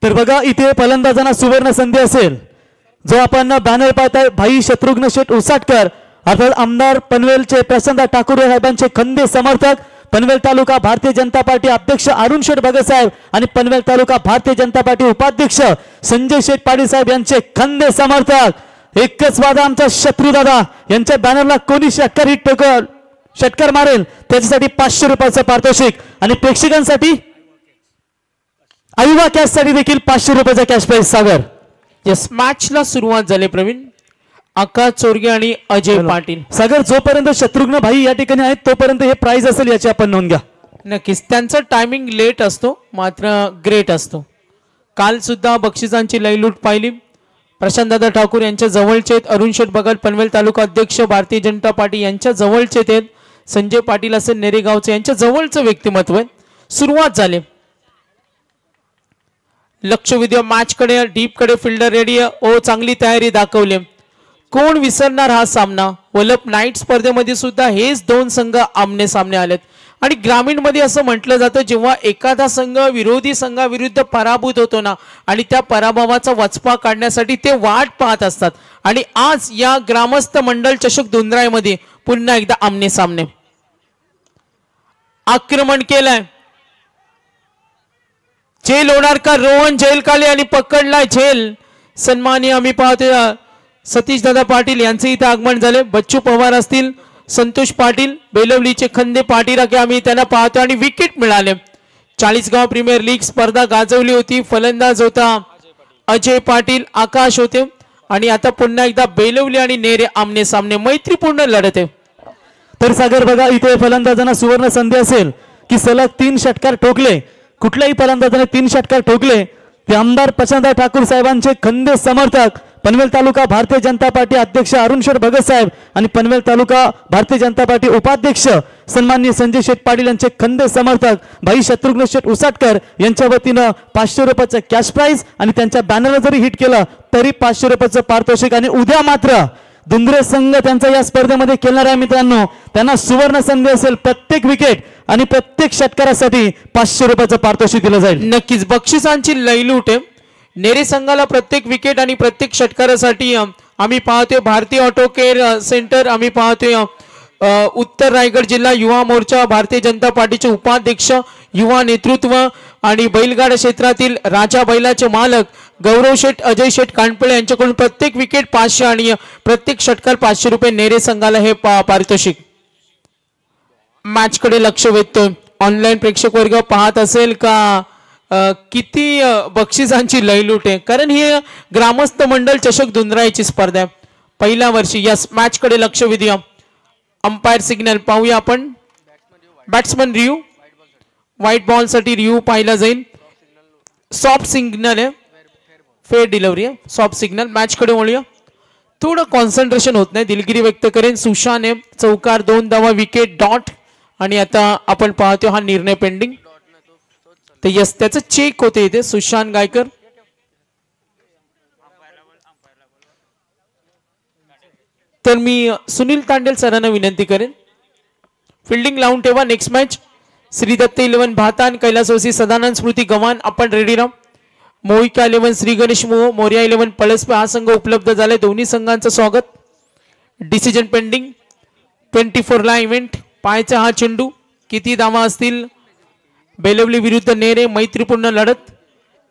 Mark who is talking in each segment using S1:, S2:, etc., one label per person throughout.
S1: तर बघा इथे फलंदाजांना सुवर्ण संधी असेल। जो आपण बॅनर पाहताय भाई शत्रुघ्न शेठ उसाटकर अर्थात आमदार पनवेलचे प्रसन्न ठाकूर साहेबांचे खंदे समर्थक, पनवेल तालुका भारतीय जनता पार्टी अध्यक्ष अरुण शेठ भगत साहेब आणि पनवेल तालुका भारतीय जनता पार्टी उपाध्यक्ष संजय शेठ पाटील साहेब यांचे खंदे समर्थक। एकच वादा आमचा शत्रुदादा यांच्या बॅनरला कोणी षटकार मारेल त्याच्यासाठी 500 रुपयाचं पारितोषिक आणि प्रेक्षकांसाठी आयुवा कॅश साठी देखील 500 रुपयाचा कॅश प्राइज। सागर
S2: यस मॅचला सुरुवात झाली प्रवीण। आकाश चोरगे आणि अजय पाटील।
S1: सागर जोपर्यंत शत्रुघ्न भाई या ठिकाणी आहेत तोपर्यंत हे प्राइज असेल याची आपण नोंद घ्या।
S2: नक्कीच त्यांचा टायमिंग लेट असतो मात्र ग्रेट असतो। काल सुद्धा बक्षिसांची लयलूट पाहिली। प्रशांतदादा ठाकूर यांच्या जवळचे आहेत, अरुण शेठ भगत पनवेल तालुका अध्यक्ष भारतीय जनता पार्टी यांच्या जवळचे आहेत, संजय पाटील असे नेरेगावचे यांच्या जवळचं व्यक्तिमत्व आहे। सुरुवात झाली। लक्ष विद्या मॅच कडे डीप कडे फिल्डर रेडी ओ चांगली तयारी दाखवली। कोण विसरणार हा सामना। वलप नाईट स्पर्धेमध्ये सुद्धा हेच दोन संघ आमने सामने आलेत आणि ग्रामीण मध्ये असं म्हटलं जातं जेव्हा एखादा संघ विरोधी संघाविरुद्ध पराभूत होतो ना आणि त्या पराभवाचा वचपा काढण्यासाठी ते वाट पाहत असतात आणि आज या ग्रामस्थ मंडल चषक दुंद्राईमध्ये पुन्हा एकदा आमने सामने। आक्रमण केलंय झेल होणार का रोहन झेलकाले आणि पकडलाय झेल। सन्माननीय आम्ही पाहतोय सतीश दादा पाटील यांचे इथे आगमन झाले। बच्चू पवार असतील, संतोष पाटील बेलवलीचे खंदे पाटील आम्ही त्यांना पाहतो आणि विकेट मिळाले। 40 गाव प्रीमियर लीग स्पर्धा गाजवली होती। फलंदाज होता अजय पाटील, आकाश होते आणि आता पुन्हा एकदा बेलवली आणि नेरे आमने सामने मैत्रीपूर्ण लढत आहे।
S1: तर सागर बघा इथे फलंदाजांना सुवर्ण संधी असेल की सलग 3 षटकार ठोकले, कुठल्याही फलंदाजाने 3 षटकार ठोकले ते आमदार प्रशांतदादा ठाकूर साहेबांचे खंदे समर्थक पनवेल तालुका भारतीय जनता पार्टी अध्यक्ष अरुण शेठ भगत साहेब आणि पनवेल तालुका भारतीय जनता पार्टी उपाध्यक्ष सन्माननीय संजय शेठ पाटील यांचे खंदे समर्थक भाई शत्रुघ्न शेठ उसाटकर यांच्या वतीनं 500 रुपयाचं कॅश प्राइज आणि त्यांच्या बॅनरला जरी हिट केलं तरी 500 रुपयाचं पारितोषिक। आणि उद्या मात्र दुंद्रे संघ त्यांचा या स्पर्धेमध्ये खेळणार आहे मित्रांनो, त्यांना सुवर्ण संधी असेल। प्रत्येक विकेट आणि प्रत्येक षटकारासाठी 500 रुपयाचं पारितोषिक दिलं जाईल।
S2: नक्कीच बक्षिसांची लयलूट आहे। नेरे संघाला प्रत्येक विकेट आणि प्रत्येक षटकारासाठी आम्ही पाहतोय भारतीय ऑटो केअर सेंटर, आम्ही पाहतोय उत्तर रायगड जिल्हा युवा मोर्चा भारतीय जनता पार्टीचे उपाध्यक्ष युवा नेतृत्व आणि बैलगाडा क्षेत्रातील राजा बैलाचे मालक गौरव शेठ अजय शेठ कानपळे यांच्याकडून प्रत्येक विकेट 500 आणि प्रत्येक षटकार 500 रुपये नेरे संघाला हे पारितोषिक। मॅच कडे लक्ष वेधतोय ऑनलाईन प्रेक्षक वर्ग पाहत असेल का किती बक्षिसांची लयलूट आहे, कारण ही ग्रामस्थ मंडल चषक दुंद्राईची स्पर्धा आहे पहिल्या वर्षी। यस मॅच कडे लक्ष वेधूया। अंपायर सिग्नल पाहूया आपण। बॅट्समन रिव्ह्यू व्हाईट बॉल साठी रिव्ह्यू पाहिला जाईल। सॉफ्ट सिग्नल आहे, फेअर डिलिव्हरी आहे, सॉफ्ट सिग्नल। मॅच कडे वळूया। थोडं कॉन्सन्ट्रेशन होत नाही, दिलगिरी व्यक्त करेन। सुशान आहे चौकार 2 धावा विकेट डॉट आणि आता आपण पाहतो हा निर्णय पेंडिंग। तर यस त्याचं चेक होते इथे सुशांत गायकर। तर मी सुनील तांडेल सरांना विनंती करेन फिल्डिंग लावून ठेवा। नेक्स्ट मॅच श्री दत्त 11 भातान, कैलासवासी सदानंद स्मृती गव्हाण आपण रेडी राहा। मोहिका 11 श्री गणेश मोह, मोर्या 11 पळसपे हा संघ उपलब्ध झाले। दोन्ही संघांचं स्वागत। डिसिजन पेंडिंग 24 ला इव्हेंट। पायचा हा चेंडू किती धावा असतील। बेलवली विरुद्ध नेरे मैत्रीपूर्ण लढत।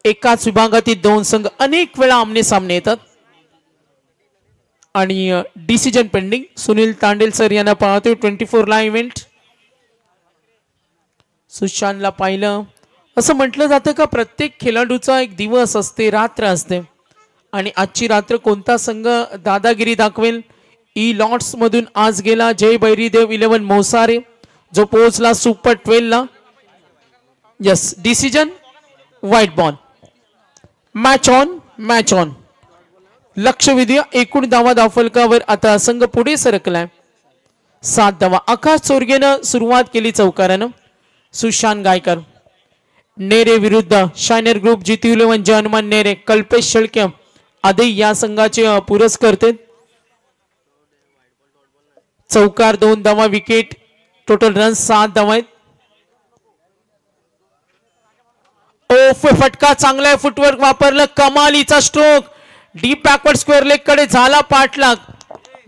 S2: एकाच विभागातील 2 संघ अनेक वेळा आमने सामने येतात आणि decision pending. Sunil Tandel sir यांना पाहतोय 24 ला इव्हेंट। सुशांतला पाहिलं असं म्हटलं जातं का प्रत्येक खेळाडूचा एक दिवस असते, रात्र असते आणि आजची रात्र कोणता संघ दादागिरी दाखवेल। ई लॉट्स मधून आज गेला जय बैरीदेव 11 मोसारे जो पोहोचला सुपर 12 ला। Yes decision white ball. Match on match on. लक्ष वेधूया एकूण धावा धावफलकावर आता संघ पुढे सरकलाय 7 धावा। आकाश चोरगेनं सुरुवात केली चौकारानं। सुशांत गायकर नेरे विरुद्ध शायनर ग्रुप जीती 11 जयहनुमान नेरे कल्पेश शेळके आधी या संघाचे पुरस्कर्ते। चौकार 2 धावा विकेट टोटल रन 7 धावा आहेत। ओ फटका चांगला आहे, फुटवर्क वापरलं, कमालीचा stroke, deep backward square leg कडे झाला पाठलाग,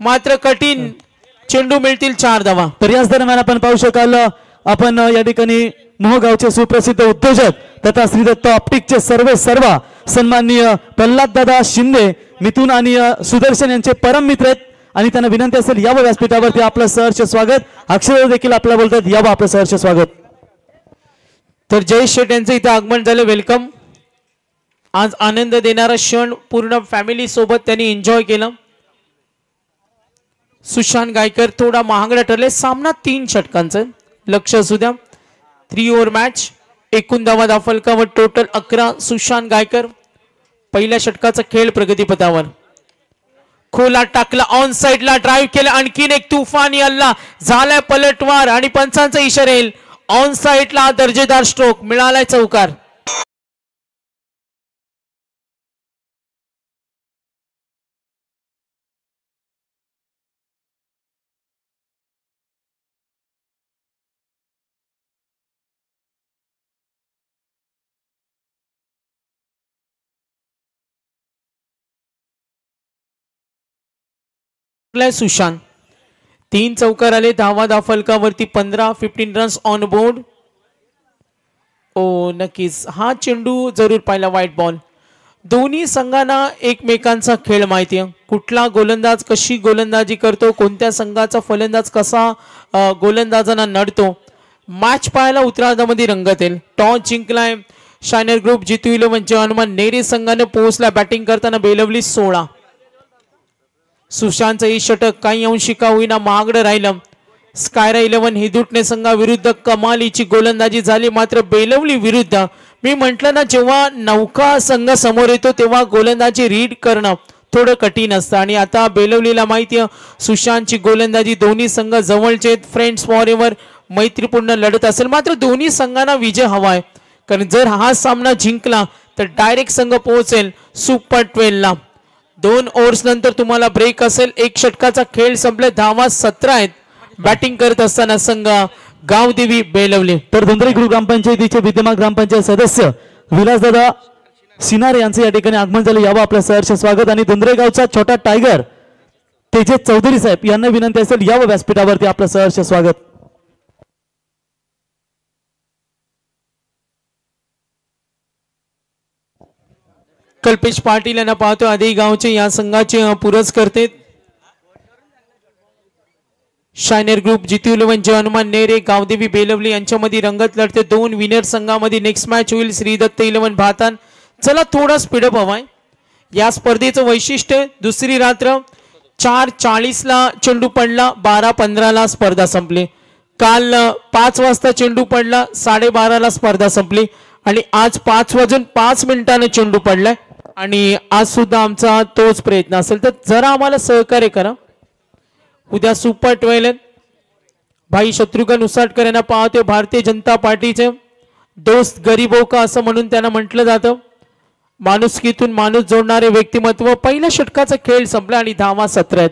S2: मात्र कठीण चेंडू मिळतील 4 धावा.
S1: तर याच दरम्यान आपण पाहू शकाल आपण या ठिकाणी मोहगावचे सुप्रसिद्ध उद्योजक तथा श्रीदत्त ऑप्टिकचे सर्व सन्माननीय प्रल्हाद दादा शिंदे, मिथुन आणि सुदर्शन यांचे परम मित्र आहेत आणि त्यांना विनंती असेल यावं व्यासपीठावरती. आपलं सहर्ष स्वागत. अक्षर देखील आपल्याला बोलतात, यावं आपलं सहर्ष स्वागत.
S2: तर जय शेट यांचं इथं आगमन झालं, वेलकम. आज आनंद देणारा क्षण पूर्ण फॅमिली सोबत त्यांनी एन्जॉय केलं. सुशांत गायकर थोडा महागडा ठरले. सामना 3 षटकांचं, लक्ष असू द्या. 3 ओव्हर मॅच, एकूण धावा फलकावर टोटल 11. सुशांत गायकर पहिल्या षटकाचा खेळ प्रगतीपथावर. खोला टाकला, ऑन साइडला ड्राईव्ह केला, आणखीन एक तुफानी हल्ला झालाय, पलटवार आणि पंचांचा इशारा येईल. ऑन साइडला दर्जेदार स्ट्रोक, मिळालाय चौकार. सुशांत 3 चौकार आले, धावा फलकावरती 15 रन्स ऑन बोर्ड. ओ नक्कीच हा चेंडू जरूर पाहिला, व्हाईट बॉल. दोन्ही संघांना एकमेकांचा खेळ माहिती आहे. कुठला गोलंदाज कशी गोलंदाजी करतो, कोणत्या संघाचा फलंदाज कसा गोलंदाजांना नडतो, मॅच पाहायला उत्तरार्धामध्ये रंगत येईल. टॉस जिंकलाय शायनर ग्रुप जितू 11 हनुमान नेरे संघाने पोहोचला. बॅटिंग करताना बेलवली 16. सुशांतचं हे षटक काही अंशी का होईना महागडं राहिलं. स्कायरा 11 हिदुटणे संघाविरुद्ध कमालीची गोलंदाजी झाली, मात्र बेलवली विरुद्ध मी म्हटलं ना, जेव्हा नौका संघ समोर येतो तेव्हा गोलंदाजी रीड करणं थोडं कठीण असतं. आणि आता बेलवलीला माहिती आहे सुशांतची गोलंदाजी, दोन्ही संघ जवळचे, फ्रेंड्स फॉर एव्हर, मैत्रीपूर्ण लढत असेल. मात्र दोन्ही संघांना विजय हवाय, कारण जर हा सामना जिंकला तर डायरेक्ट संघ पोहोचेल सुपर 12ला. 2 ओव्हर्स नंतर तुम्हाला ब्रेक असेल. 1 षटकाचा खेळ संपले, धावा 17 आहेत. बॅटिंग करत असताना संघ गावदेवी बेलवली.
S1: तर धुंद्रे ग्रुप ग्रामपंचायतीचे विद्यमान ग्रामपंचायत सदस्य विलासदादा सिनारे यांचे या ठिकाणी आगमन झाले, यावं आपलं सहर्ष स्वागत. आणि धुंद्रे गावचा छोटा टायगर तेजस चौधरी साहेब यांना विनंती असेल, यावं व्यासपीठावरती. आपलं सहर्ष स्वागत.
S2: कल्पेश पाटील यांना पाहतो, आधी गावचे या संघाचे पुरस्कर्ते. शायनर ग्रुप जितू 11 हनुमान नेरे गावदेवी बेलवली यांच्यामध्ये रंगत लढते. 2 विनर संघामध्ये नेक्स्ट मॅच होईल श्रीदत्त 11 भातान. चला थोडा स्पीडअप हवाय. या स्पर्धेचं वैशिष्ट्य, दुसरी रात्र 4:40ला चेंडू पडला, 12:15ला स्पर्धा संपली. काल 5 वाजता चेंडू पडला, 12:30ला स्पर्धा संपली आणि आज 5:05 चेंडू पडलाय. आणि आज सुद्धा आमचा तोच प्रयत्न असेल, तर जरा आम्हाला सहकार्य करा. उद्या सुपर 12 भाई शत्रुघ्न उसाटकर यांना पाहते, भारतीय जनता पार्टीचे दोस्त गरीबो का असं म्हणून त्यांना म्हटलं जातं. माणुसकीतून माणूस जोडणारे व्यक्तिमत्व. पहिल्या षटकाचा खेळ संपला आणि धावा 17 आहेत.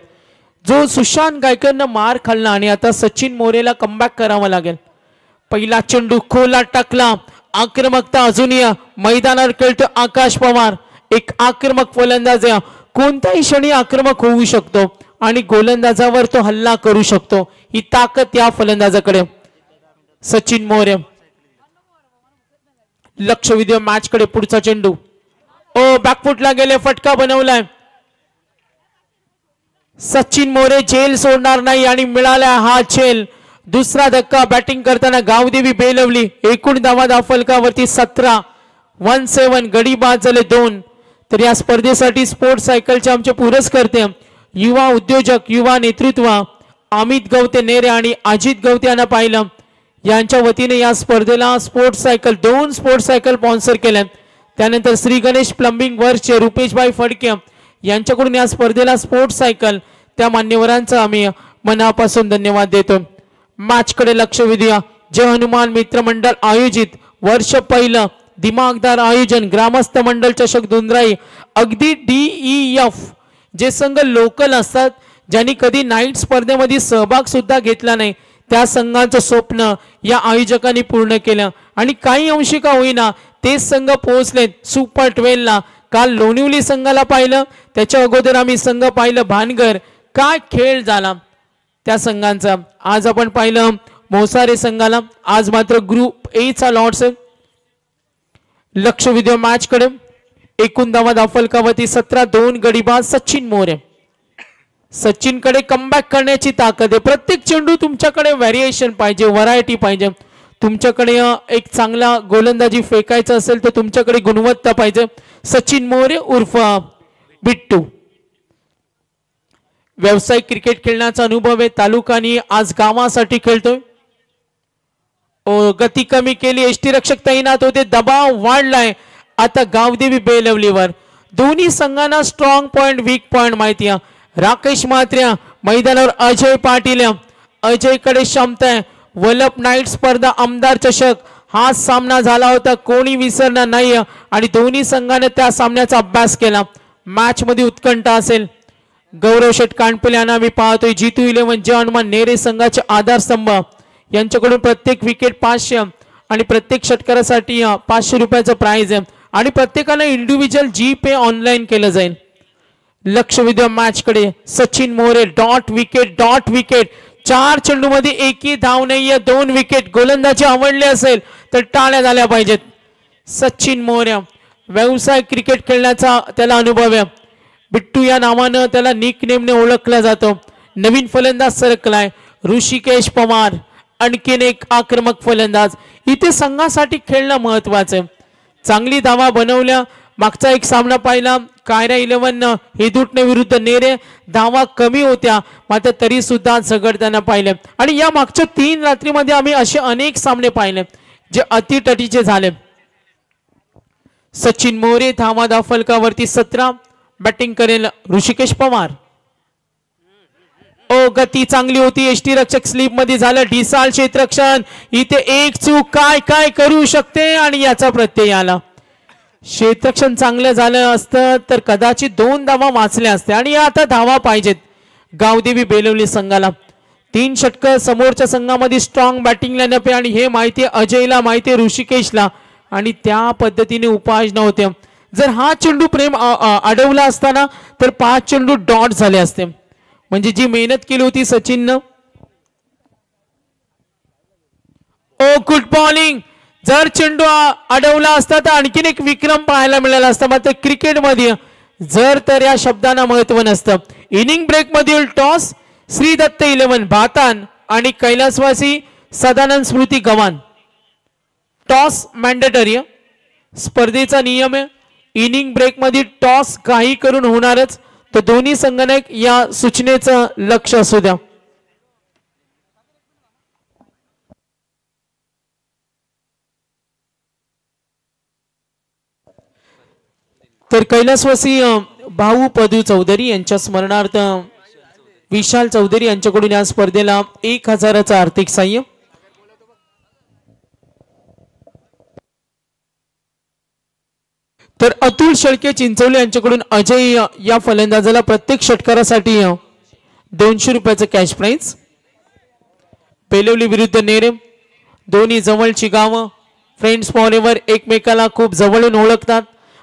S2: जो सुशांत गायकरनं मार खाल्ला आणि आता सचिन मोरेला कमबॅक करावा लागेल. पहिला चेंडू खोला टाकला, आक्रमकता अजूनही मैदानावर खेळतो आकाश पवार. एक आक्रमक फलंदाज आहे, कोणत्याही क्षणी आक्रमक होऊ शकतो आणि गोलंदाजावर तो हल्ला करू शकतो. ही ताकद या फलंदाजाकडे. सचिन मोरे लक्ष विद्या मॅच कडे. पुढचा चेंडू बॅकफुटला गेले, फटका बनवलाय. सचिन मोरे झेल सोडणार नाही आणि मिळाला हा झेल. दुसरा धक्का बॅटिंग करताना गावदेवी बेलवली. एकूण धावा फलकावरती 17. 17 गडी बाद झाले 2. तर या स्पर्धेसाठी स्पोर्ट्स सायकलचे आमचे पुरस्कर्ते युवा उद्योजक, युवा नेतृत्व अमित गवते नेरे आणि अजित गवते यांना पाहिलं. यांच्या वतीने या स्पर्धेला sports cycle 2 sports cycle sponsor केल्या. त्यानंतर श्री गणेश प्लंबिंग वर्कचे रुपेशभाई फडके यांच्याकडून या स्पर्धेला स्पोर्ट्स सायकल, त्या मान्यवरांचा आम्ही मनापासून धन्यवाद देतो. मॅच कडे लक्ष वेधूया. जय हनुमान मित्र मंडळ आयोजित वर्ष पहिलं दिमागदार आयोजन, ग्रामस्थ मंडळ चषक दुंद्राई. अगदी DEF जे संघ लोकल असतात, ज्यांनी कधी नाईट स्पर्धेमध्ये सहभाग सुद्धा घेतला नाही, त्या संघाचं स्वप्न या आयोजकांनी पूर्ण केलं आणि काही अंशी का होईना तेच संघ पोहोचलेत सुपर 12 ला. काल लोणिवली संघाला पाहिलं, त्याच्या अगोदर आम्ही संघ पाहिलं भानगर. काय खेळ झाला त्या संघांचा. आज आपण पाहिलं मोसारे संघाला. आज मात्र ग्रुप ए चा लॉर्ड्स आहे. लक्ष व्हिडिओ मॅच कडे. एकूण धावा दाफलकावरती 17. 2 गडीबाज सचिन मोरे. सचिन कडे कमबॅक करण्याची ताकद आहे. प्रत्येक चेंडू तुमच्याकडे व्हेरिएशन पाहिजे, व्हरायटी पाहिजे. तुमच्याकडे एक चांगला गोलंदाजी फेकायचं असेल तर तुमच्याकडे गुणवत्ता पाहिजे. सचिन मोरे उर्फ बिट्टू. व्यावसायिक क्रिकेट खेळण्याचा अनुभव आहे. तालुकानी आज गावासाठी खेळतोय. गती कमी केली, एसटी रक्षक तैनात होते, दबाव वाढलाय आता गावदेवी बेलवलीवर. दोन्ही संघांना स्ट्रॉंग पॉइंट वीक पॉइंट माहिती आहे. राकेश म्हात्र्या मैदानावर अजय पाटील. अजयकडे क्षमता आहे. वल्लभ नाईट स्पर्धा आमदार चषक हा सामना झाला होता, कोणी विसरणार नाही आणि दोन्ही संघाने त्या सामन्याचा अभ्यास केला. मॅच मध्ये उत्कंठा असेल. गौरव शेठ कानपले यांना मी पाहतोय. जितू 11 जवान नेरे संघाचे आधारस्तंभ. यांच्याकडून प्रत्येक विकेट 500 आणि प्रत्येक षटकारासाठी 500 रुपयाचं प्राइज आहे आणि प्रत्येकाला इंडिव्हिज्युअल जी पे ऑनलाईन केलं जाईल. लक्ष विद्या मॅच कडे. Sachin More dot wicket. 4 चेंडू मध्ये एकही धाव नाहीये, 2 विकेट. गोलंदाजी आवडले असेल तर टाळ्या झाल्या पाहिजेत. सचिन मोरे व्यवसाय क्रिकेट खेळण्याचा त्याला अनुभव आहे. बिट्टू या नावानं त्याला निक नेमने ओळखला जातो. नवीन फलंदाज सरकलाय ऋषिकेश पवार. आणखीन एक आक्रमक फलंदाज. इथे संघासाठी खेळणं महत्वाचं आहे. चांगली धावा बनवल्या. मागचा एक सामना पाहिला कायरा 11 हेदुटणे विरुद्ध नेरे. धावा कमी होत्या मात्र तरी सुद्धा झगडताना पाहिले आणि या मागच्या 3 रात्रीमध्ये आम्ही असे अनेक सामने पाहिले जे अतिटटीचे झाले. सचिन मोरे धावा दाफलकावरती 17. बॅटिंग करेल ऋषिकेश पवार. गती चांगली होती. एसटी रक्षक स्लीप मध्ये झालं. ढिसाळ क्षेत्ररक्षण. इथे एक चूक काय करू शकते आणि याचा प्रत्यय आला. क्षेत्ररक्षण चांगलं झालं असतं तर कदाचित 2 धावा वाचल्या असत्या आणि आता धावा पाहिजेत गावदेवी बेलवली संघाला. 3 षटक समोरच्या संघामध्ये स्ट्रॉंग बॅटिंग लाईनअप आहे आणि हे माहिती अजयला, माहिती ऋषिकेशला आणि त्या पद्धतीने उपाययोजना होत्या. जर हा चेंडू प्रेम अडवला असताना तर 5 चेंडू डॉट झाले असते. म्हणजे जी मेहनत केली होती सचिननं. Good bowling. जर चेंडू अडवला असता तर आणखीन एक विक्रम पाहायला मिळाला असता. मात्र क्रिकेटमध्ये जर तर या शब्दांना महत्व नसतं. इनिंग ब्रेक मधील टॉस श्री दत्त 11 भातान आणि कैलासवासी सदानंद स्मृती गव्हाण. टॉस मॅन्डेटरी स्पर्धेचा नियम आहे. इनिंग ब्रेक मध्ये टॉस काही करून होणारच. तर दोन्ही संघांना या सूचनेचं लक्ष असू द्या. तर कैलासवासी भाऊ पदू चौधरी यांच्या स्मरणार्थ विशाल चौधरी यांच्याकडून या स्पर्धेला 1000चं आर्थिक सहाय्य. तर अतुल शेळके चिंचवले यांच्याकडून अजय या फलंदाजाला प्रत्येक षटकारासाठी 200 रुपयाचं कॅश प्राइज. बेलवली विरुद्ध नेरे दोन्ही जवळची गावं. फ्रेंड्स फॉरएव्हर एकमेकाला खूप जवळून ओळखतात.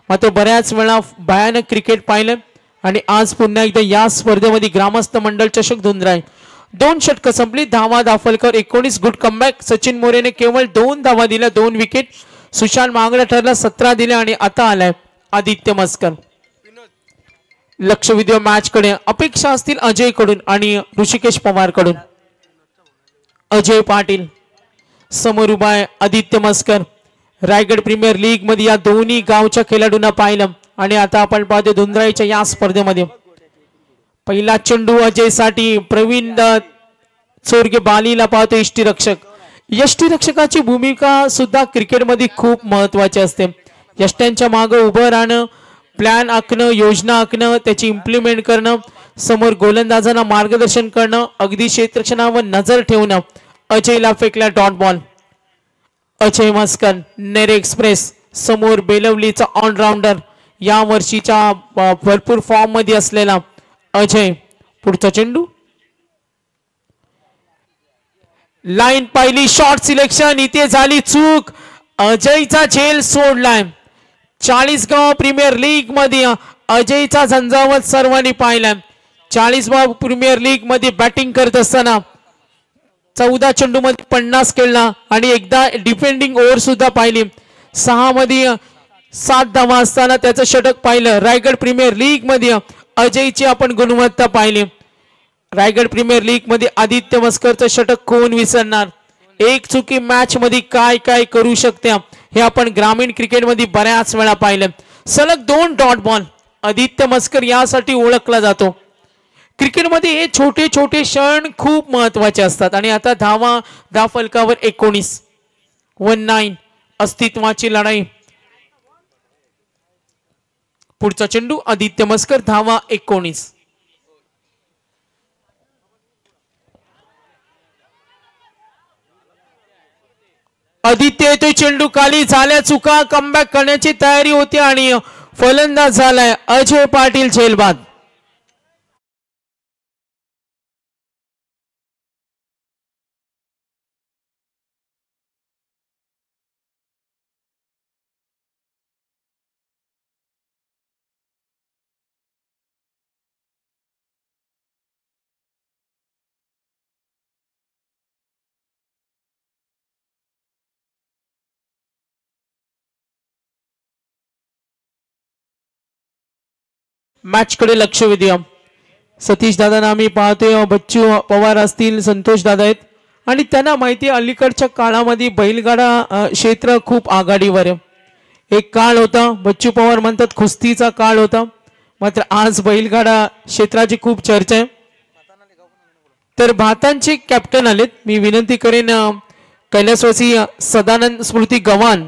S2: मात्र बऱ्याच वेळा भयानक क्रिकेट पाहिलं आणि आज पुन्हा एकदा या स्पर्धेमध्ये ग्रामस्थ मंडळ चषक धुंद्राय. 2 षटक संपली. धावा दाफलकर 19. Good comeback. सचिन मोरेने केवळ 2 धावा दिल्या, 2 विकेट. सुशांत मांगडा ठरला 17 दिले आणि आता आलाय आदित्य मस्कर. लक्ष व्हिडिओ मॅच कडे. अपेक्षा असतील अजय कडून आणि ऋषिकेश पवार कडून. अजय पाटील समोर उभा आहे आदित्य मस्कर. रायगड प्रीमियर लीग मध्ये या दोन्ही गावच्या खेळाडूंना पाहिलं आणि आता आपण पाहतो धुंद्राईच्या या स्पर्धेमध्ये पहिला चेंडू अजय साठी. प्रवीण चोरगे बालीला पाहतो यष्टी रक्षक. यष्टी रक्षकाची भूमिका सुद्धा क्रिकेटमध्ये खूप महत्वाची असते. यष्ट्यांच्या मागे उभं राहणं, प्लॅन आखणं, योजना आखणं, त्याची इम्प्लिमेंट करणं, समोर गोलंदाजांना मार्गदर्शन करणं, अगदी क्षेत्ररक्षणावर नजर ठेवणं. अजयला फेकला डॉट बॉल. अजय मस्कर नेरे एक्सप्रेस समोर बेलवलीचा ऑलराऊंडर या वर्षीच्या भरपूर फॉर्म मध्ये असलेला अजय. पुढचा चेंडू लाईन पाहिली, शॉर्ट सिलेक्शन, इथे झाली चूक, अजयचा झेल सोडलाय. 40गाव प्रीमियर लीग मध्ये अजयचा झंझावत सर्वांनी पाहिलाय. 40गाव प्रीमियर लीग मध्ये बॅटिंग करत असताना 14 चेंडू मध्ये 50 खेळला आणि एकदा डिफेंडिंग ओव्हर सुद्धा पाहिली. 6 मध्ये 7 धावा असताना त्याचं षटक पाहिलं. रायगड प्रीमियर लीग मध्ये अजयची आपण गुणवत्ता पाहिली. रायगड प्रीमियर लीग मध्ये आदित्य मस्करचं षटक कोण विसरणार. एक चुकी मॅच मध्ये काय काय करू शकते हे आपण ग्रामीण क्रिकेटमध्ये बऱ्याच वेळा पाहिलं. सलग 2 डॉट बॉल. आदित्य मस्कर यासाठी ओळखला जातो. क्रिकेटमध्ये हे छोटे छोटे क्षण खूप महत्वाचे असतात. आणि आता धाव फलकावर 19 अस्तित्वाची लढाई. पुढचा चेंडू आदित्य मस्कर, धावा 19. आदित्य येतोय, चेंडू खाली, झाल्या चुका, कमबॅक करण्याची तयारी होती आणि फलंदाज झालाय अजय पाटील झेलबाद. मॅच कडे लक्ष देऊया. सतीश दादांना आम्ही पाहतोय, बच्चू पवार असतील, संतोष दादा आहेत आणि त्यांना माहिती अलीकडच्या काळामध्ये बैलगाडा क्षेत्र खूप आघाडीवर आहे. एक काळ होता, बच्चू पवार म्हणतात कुस्तीचा काळ होता, मात्र आज बैलगाडा क्षेत्राची खूप चर्चा आहे. तर भातांचे कॅप्टन आलेत. मी विनंती करेन कैलासवासी सदानंद स्मृती गव्हाण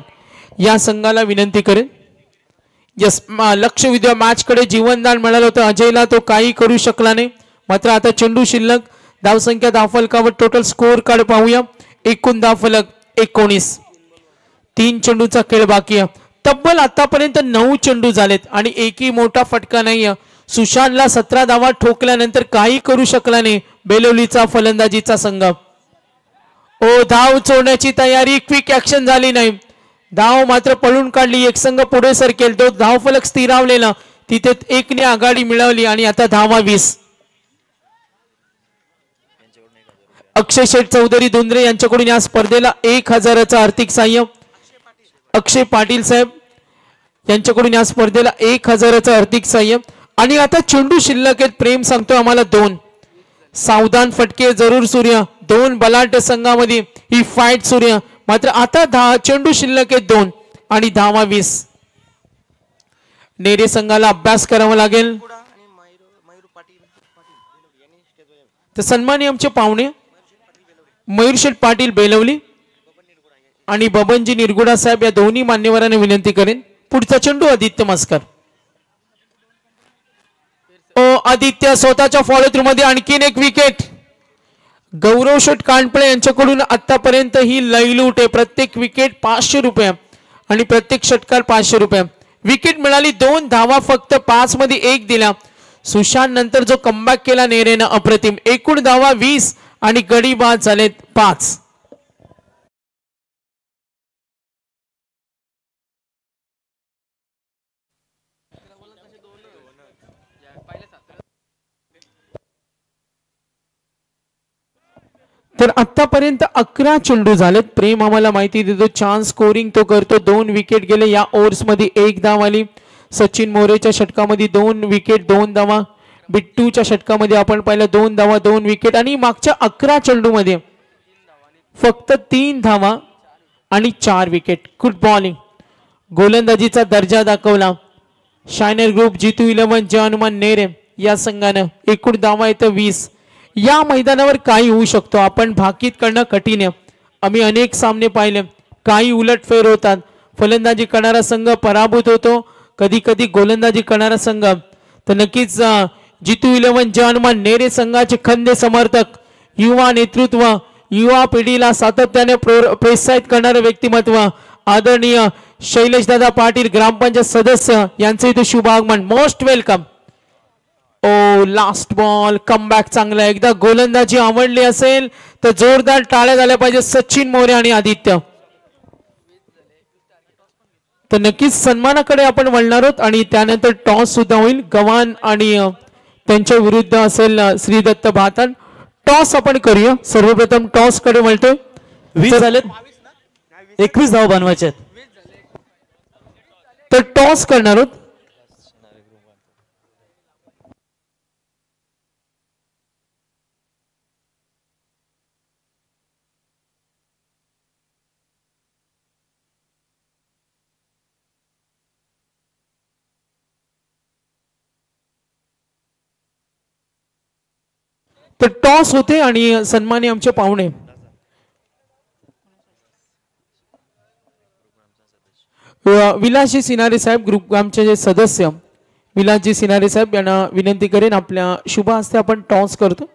S2: या संघाला विनंती करेन. यस, लक्ष विद्या मॅच कडे जीवनदान मिळालं होतं अजयला, तो काही करू शकला नाही. मात्र आता चेंडू शिल्लक, धावसंख्या, धावफलकावर टोटल स्कोर कार्ड पाहूया. एकूण धावफलक 19. 3 चेंडूचा खेळ बाकी आहे. तब्बल आतापर्यंत 9 चेंडू झालेत आणि एकही मोठा फटका नाहीये. सुशांतला 17 धावा ठोकल्यानंतर काही करू शकला नाही बेलोलीचा फलंदाजीचा संघ. धाव चोरण्याची तयारी, क्विक ऍक्शन झाली नाही. धाव मात्र पळून काढली, एक संघ पुढे सरकेल, तो धावफलक स्थिरावलेला, तिथे 1 ने आघाडी मिळवली आणि आता धावा 20. अक्षय शेठ चौधरी धुंद्रे यांच्याकडून या स्पर्धेला 1000चं आर्थिक सहाय्य. अक्षय पाटील साहेब यांच्याकडून या स्पर्धेला 1000चं आर्थिक सहाय्य. आणि आता चेंडू शिल्लक आहेत, प्रेम सांगतो आम्हाला 2. सावधान फटके जरूर सूर्य. 2 बलाढ्य संघामध्ये ही फाईट सूर्य. मात्र आता चेंडू शिल्लक आहेत 2 आणि धावा 20. नेरे संघाला अभ्यास करावा लागेल. तर सन्माननीय आमचे पाहुणे मयूरशेठ पाटील बेलवली आणि बबनजी निरगुडा साहेब या दोन्ही मान्यवरांना विनंती करेन. पुढचा चेंडू आदित्य मस्कर. आदित्य स्वतःच्या फॉलो थ्रू मध्ये आणखीन एक विकेट. गौरव शेठ कांडपळे यांच्याकडून आतापर्यंत ही लयलूट आहे. प्रत्येक विकेट 500 रुपये आणि प्रत्येक षटकार 500 रुपये. विकेट मिळाली, 2 धावा फक्त 5 मध्ये 1 दिला. सुशांत नंतर जो कमबॅक केला नेरेनं अप्रतिम. एकूण धावा 20 आणि गडी बाद झालेत 5. तर आतापर्यंत 11 चेंडू झालेत. प्रेम आम्हाला माहिती देतो, चान्स स्कोरिंग तो करतो. 2 विकेट गेले या ओव्हर्स मध्ये. 1 धाव आली. सचिन मोरेच्या षटकामध्ये 2 विकेट 2 धावा. बिट्टूच्या षटकामध्ये आपण पाहिलं 2 धावा 2 विकेट. आणि मागच्या 11 चेंडू मध्ये फक्त 3 धावा आणि 4 विकेट. गुड बॉलिंग, गोलंदाजीचा दर्जा दाखवला. शायनर ग्रुप, जीतू 11, जय हनुमान नेरे या संघानं. एकूण धावा येतं 20. या मैदानावर काही होऊ शकतो, आपण भाकीत करणं कठीण आहे. आम्ही अनेक सामने पाहिले, काही उलटफेर होतात. फलंदाजी करणारा संघ पराभूत होतो, कधी कधी गोलंदाजी करणारा संघ. तर नक्कीच जीतू 11 जय हनुमान नेरे संघाचे खंदे समर्थक, युवा नेतृत्व, युवा पिढीला सातत्याने प्रोत्साहित करणारे व्यक्तिमत्व आदरणीय शैलेशदादा पाटील ग्रामपंचायत सदस्य यांचे इथे शुभ आगमन. Most welcome. Last ball, comeback चांगला. एकदा गोलंदाजी आवडली असेल तर जोरदार टाळ्या झाल्या पाहिजे सचिन मोरे आणि आदित्य. तर नक्कीच सन्मानाकडे आपण वळणार आहोत आणि त्यानंतर टॉस सुद्धा होईल. गव्हाण आणि त्यांच्या विरुद्ध असेल श्रीदत्त भातान. टॉस आपण करूया. सर्वप्रथम टॉस कडे वळतोय.
S1: 20 झालेत, 21 धावा बनवायचे आहेत.
S2: तर टॉस करणार आहोत. तर टॉस होते आणि सन्मानी आमचे पाहुणे विलासजी सिनारे साहेब ग्रुप आमचे जे सदस्य विलासजी सिनारे साहेब यांना विनंती करेन आपल्या शुभ हस्ते आपण टॉस करतो.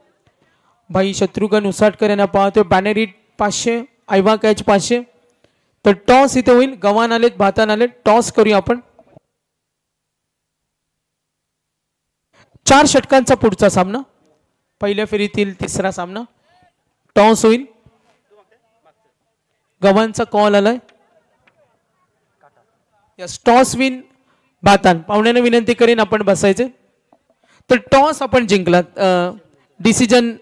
S2: भाई शत्रुघ्न उसाटकर यांना पाहतो. Banner hit 500, Aiwa catch 500. तर टॉस इथे होईल. गव्हाण आलेत, भातान आलेत. टॉस करूया आपण. 4 षटकांचा पुढचा सामना. पहिल्या फेरीतील तिसरा सामना. टॉस होईल. गव्हाणचा कॉल आलाय. यस, टॉस विन भातान. पाहुण्याने विनंती करेन आपण बसायचे. तर टॉस आपण जिंकलात. डिसिजन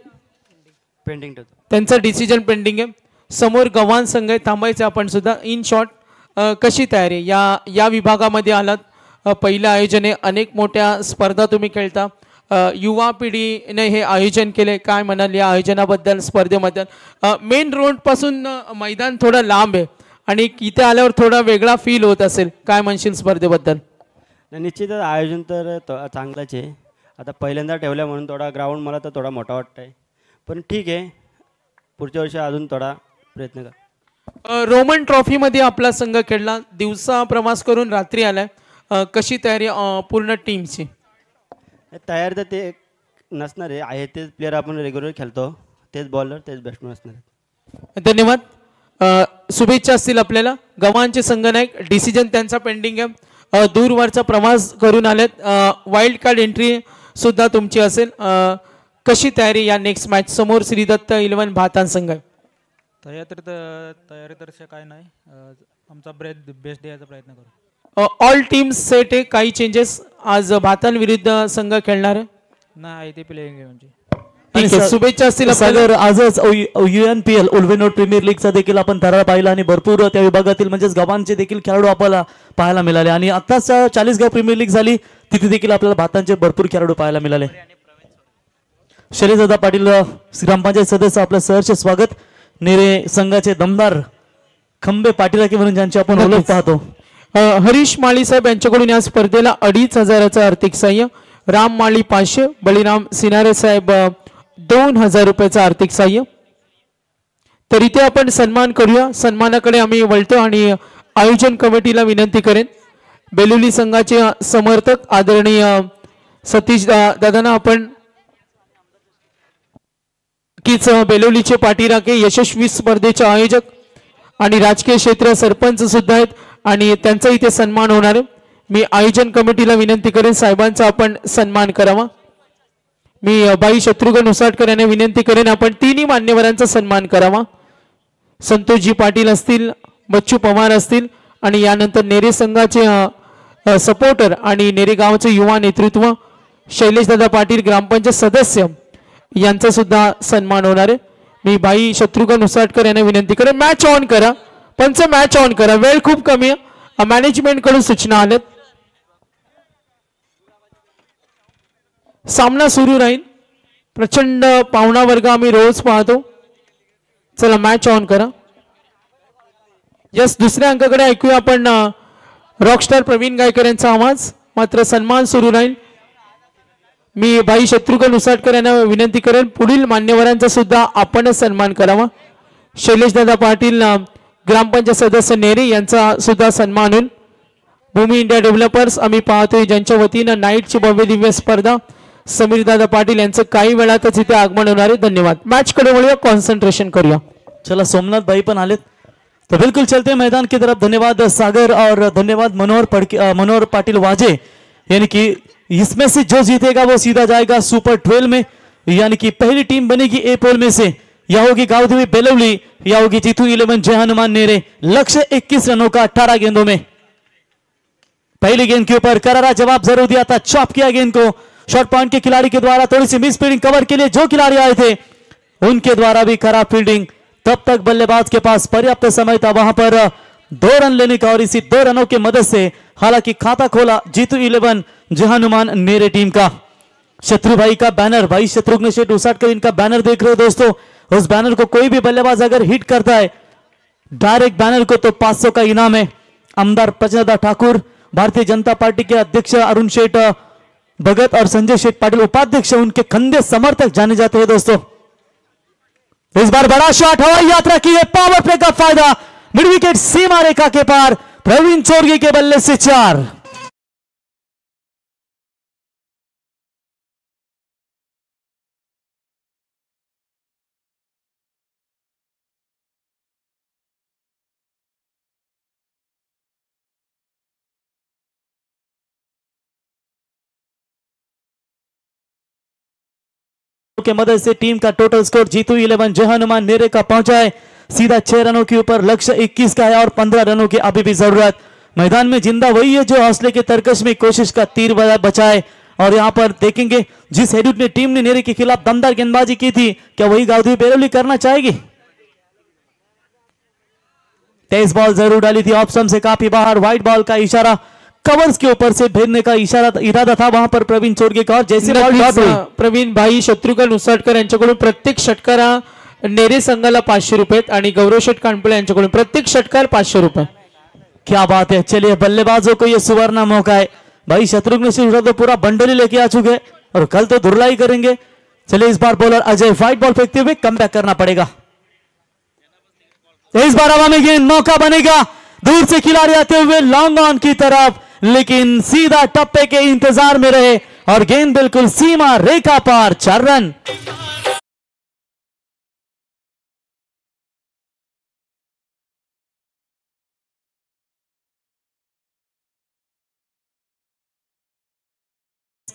S3: पेंडिंग
S2: त्यांचा डिसिजन पेंडिंग आहे. समोर गव्हाण संघ आहे. थांबायचं आपण सुद्धा. इन शॉर्ट कशी तयारी या विभागामध्ये आलात. पहिलं आयोजन आहे. अनेक मोठ्या स्पर्धा तुम्ही खेळता. युवा पिढीने हे आयोजन केले. काय म्हणाल या आयोजनाबद्दल, स्पर्धेबद्दल? मेन रोड पासून मैदान थोडं लांब आहे आणि इथे आल्यावर थोडा वेगळा फील होत असेल. काय म्हणशील स्पर्धेबद्दल?
S3: निश्चितच आयोजन तर चांगलंच आहे. आता पहिल्यांदा ठेवलं म्हणून थोडा ग्राउंड मला तर थोडा मोठा वाटत आहे, पण ठीक आहे, पुढच्या वर्षी अजून थोडा प्रयत्न कर.
S2: रोमन ट्रॉफीमध्ये आपला संघ खेळला. दिवसा प्रवास करून रात्री आलाय. कशी तयारी पूर्ण टीमची?
S3: तयार तर ते नसणार आहे. तेच प्लेअर आपण रेग्युलर खेळतो. तेच बॉलर, तेच बॅट्समन असणार आहे.
S2: धन्यवाद. शुभेच्छा असतील आपल्याला. गव्हाणचे संघनायक डिसिजन त्यांचा पेंडिंग आहे. दूरवरचा प्रवास करून आलेत. वाईल्ड कार्ड एंट्री सुद्धा तुमची असेल. कशी तयारी या नेक्स्ट मॅच समोर श्रीदत्त 11 भातान संघ आहे?
S4: तयारी तर काय नाही, आमचा बेस्ट द्यायचा प्रयत्न करू.
S2: ऑल टीम सेट आहे. काही चेंजेस आज भातान विरुद्ध संघ खेळणार आहे?
S4: नाही, ते प्लेइंग आहे म्हणजे.
S2: ठीक आहे, शुभेच्छा असतील
S1: सागर. आजच UNPL उल्वेनोड प्रीमियर लीगचा देखील आपण थरार पाहिला आणि भरपूर त्या विभागातील म्हणजेच गव्हाणचे देखील खेळाडू आपल्याला पाहायला मिळाले आणि आताच 40 गाव प्रीमियर लीग झाली, तिथे देखील आपल्याला भातांचे भरपूर खेळाडू पाहायला मिळाले. शैलेशदादा पाटील ग्रामपंचायत सदस्य, आपलं सहर्ष स्वागत. नेरे संघाचे दमदार खंबे पाटील म्हणून ज्यांची आपण ओळख पाहतो.
S2: हरीश माळी साहेब यांच्याकडून या स्पर्धेला 2500 आर्थिक सहाय्य. राम माळी 500, बळीराम सिनारे साहेब 2000 रुपयाचं आर्थिक सहाय्य. तर इथे आपण सन्मान करूया. सन्मानाकडे आम्ही वळतो आणि आयोजन कमिटीला विनंती करेन, बेलुली संघाचे समर्थक आदरणीय सतीश दादांना आपण कीच बेलुलीचे पाठीराखे, यशस्वी स्पर्धेचे आयोजक आणि राजकीय क्षेत्र सरपंच सुद्धा आहेत आणि त्यांचा इथे सन्मान होणार आहे. मी आयोजन कमिटीला विनंती करेन साहेबांचा आपण सन्मान करावा. मी बाई शत्रुघ्न उसाटकर यांना विनंती करेन आपण तिन्ही मान्यवरांचा सन्मान करावा. संतोषजी पाटील असतील, बच्चू पवार असतील आणि यानंतर नेरे संघाचे सपोर्टर आणि नेरे गावचे युवा नेतृत्व शैलेशदादा पाटील ग्रामपंचायत सदस्य यांचा सुद्धा सन्मान होणार आहे. मी बाई शत्रुघ्न उसाटकर यांना विनंती करेन मॅच ऑन करा. पंच मॅच ऑन करा. वेळ खूप कमी आहे. मॅनेजमेंट कडून सूचना आल्यात. सामना सुरू राहील. प्रचंड पाहुणा वर्ग आम्ही रोज पाहतो. चला मॅच ऑन करा. यस, दुसऱ्या अंकाकडे ऐकूया आपण रॉकस्टार प्रवीण गायकर यांचा आवाज. मात्र सन्मान सुरू राहील. मी भाई शत्रुघ्न उसाटकर यांना विनंती करेन पुढील मान्यवरांचा सुद्धा आपण सन्मान करावा. शैलेशदादा पाटील ग्रामपंचायत सदस्य नेरे यांचा सुद्धा सन्मान होईल. भूमी इंडिया डेव्हलपर्स आम्ही पाहतोय ज्यांच्या वतीनं नाईटची भव्य दिव्य स्पर्धा. समीर दादा पाटील यांचं काही वेळातच इथे आगमन होणार आहे. धन्यवाद. मॅच कडे वळूया, कॉन्सन्ट्रेशन करूया.
S1: चला, सोमनाथ भाई पण आलेत तो बिल्कुल चलते मैदान की तरफ. धन्यवाद सागर और धन्यवाद मनोहर पाटिल वाजे, यानी कि इसमें से जो जीतेगा वो सीधा जाएगा सुपर 12 में, यानी कि पहली टीम बनेगी ए पोल में से या होगी गावदेवी बेलवली, या होगी जीतू 11 जय हनुमान नेरे। लक्ष्य 21 रनों का 18 गेंदों में। पहली गेंद के ऊपर करारा जवाब जरूर दिया था, चॉप किया गेंद को। शॉर्ट पॉइंट के खिलाड़ी के द्वारा थोड़ी सी मिस फील्डिंग कवर के लिए जो खिलाड़ी आए थे उनके द्वारा भी खराब फील्डिंग। तब तक बल्लेबाज के पास पर्याप्त समय था वहां पर 2 रन लेने का, और इसी 2 रनों के मदद से हालांकि खाता खोला जीतू 11 जय हनुमान नेरे टीम का। शत्रु भाई का बैनर, भाई शत्रुघ्न शेठ उसाटकर इनका बैनर देख रहे हो दोस्तों। उस बैनर को कोई भी बल्लेबाज अगर हिट करता है डायरेक्ट बैनर को तो 500 का इनाम है। आमदार प्रचंदा ठाकुर, भारतीय जनता पार्टी के अध्यक्ष अरुण शेठ भगत और संजय शेठ पाटिल उपाध्यक्ष, उनके खंदे समर्थक जाने जाते हैं दोस्तों। इस बार बड़ा शॉट, हवाई यात्रा की है, पावर प्ले का फायदा, मिड विकेट सीमा रेखा के पार, प्रवीण चोरगी के बल्ले से 4। के मदद से टीम का टोटल स्कोर जीतू 11 जय हनुमान नेरे का पहुंचा है सीधा 6 रनों के ऊपर। लक्ष्य 21 का है और 15 रनों की अभी भी जरूरत। मैदान में जिंदा वही है जो हौसले के तरकश में कोशिश का तीर बचाए। और यहां पर देखेंगे जिस हेडूट ने टीम ने नेरे के खिलाफ दमदार गेंदबाजी की थी, क्या वही गावदेवी बेलवली करना चाहेगी? तेज बॉल जरूर डाली थी, ऑप्शन से काफी बाहर, व्हाइट बॉल का इशारा, कवर्स के ऊपर से भेजने का इरादा था वहां पर प्रवीण चोरगे का। और जैसे बॉल डॉट हुई,
S2: प्रवीण भाई शत्रुघ्न उसाटकर यांच्याकडून प्रत्येक षटकारा नेरे संघाला 500 रुपये आणि गौरव शेठ कानपुले यांच्याकडून प्रत्येक षटकार 500 रुपये।
S1: क्या बात है। चलिए बल्लेबाजों को यह सुवर्ण मौका है। भाई शत्रुघ्न सिंह तो पूरा बंडल ही लेके आ चुके हैं और कल तो धुरलाई करेंगे। चलिए इस बार बॉलर अजय व्हाइट बॉल फेंकते हुए कम बैक करना पड़ेगा। इस बार हवा में गेंद, मौका बनेगा, दूर से खिलाड़ी आते हुए लॉन्ग ऑन की तरफ, लेकिन सीधा टप्पे के इंतजार में रहे और गेंद बिल्कुल सीमा रेखा पार, 4 रन।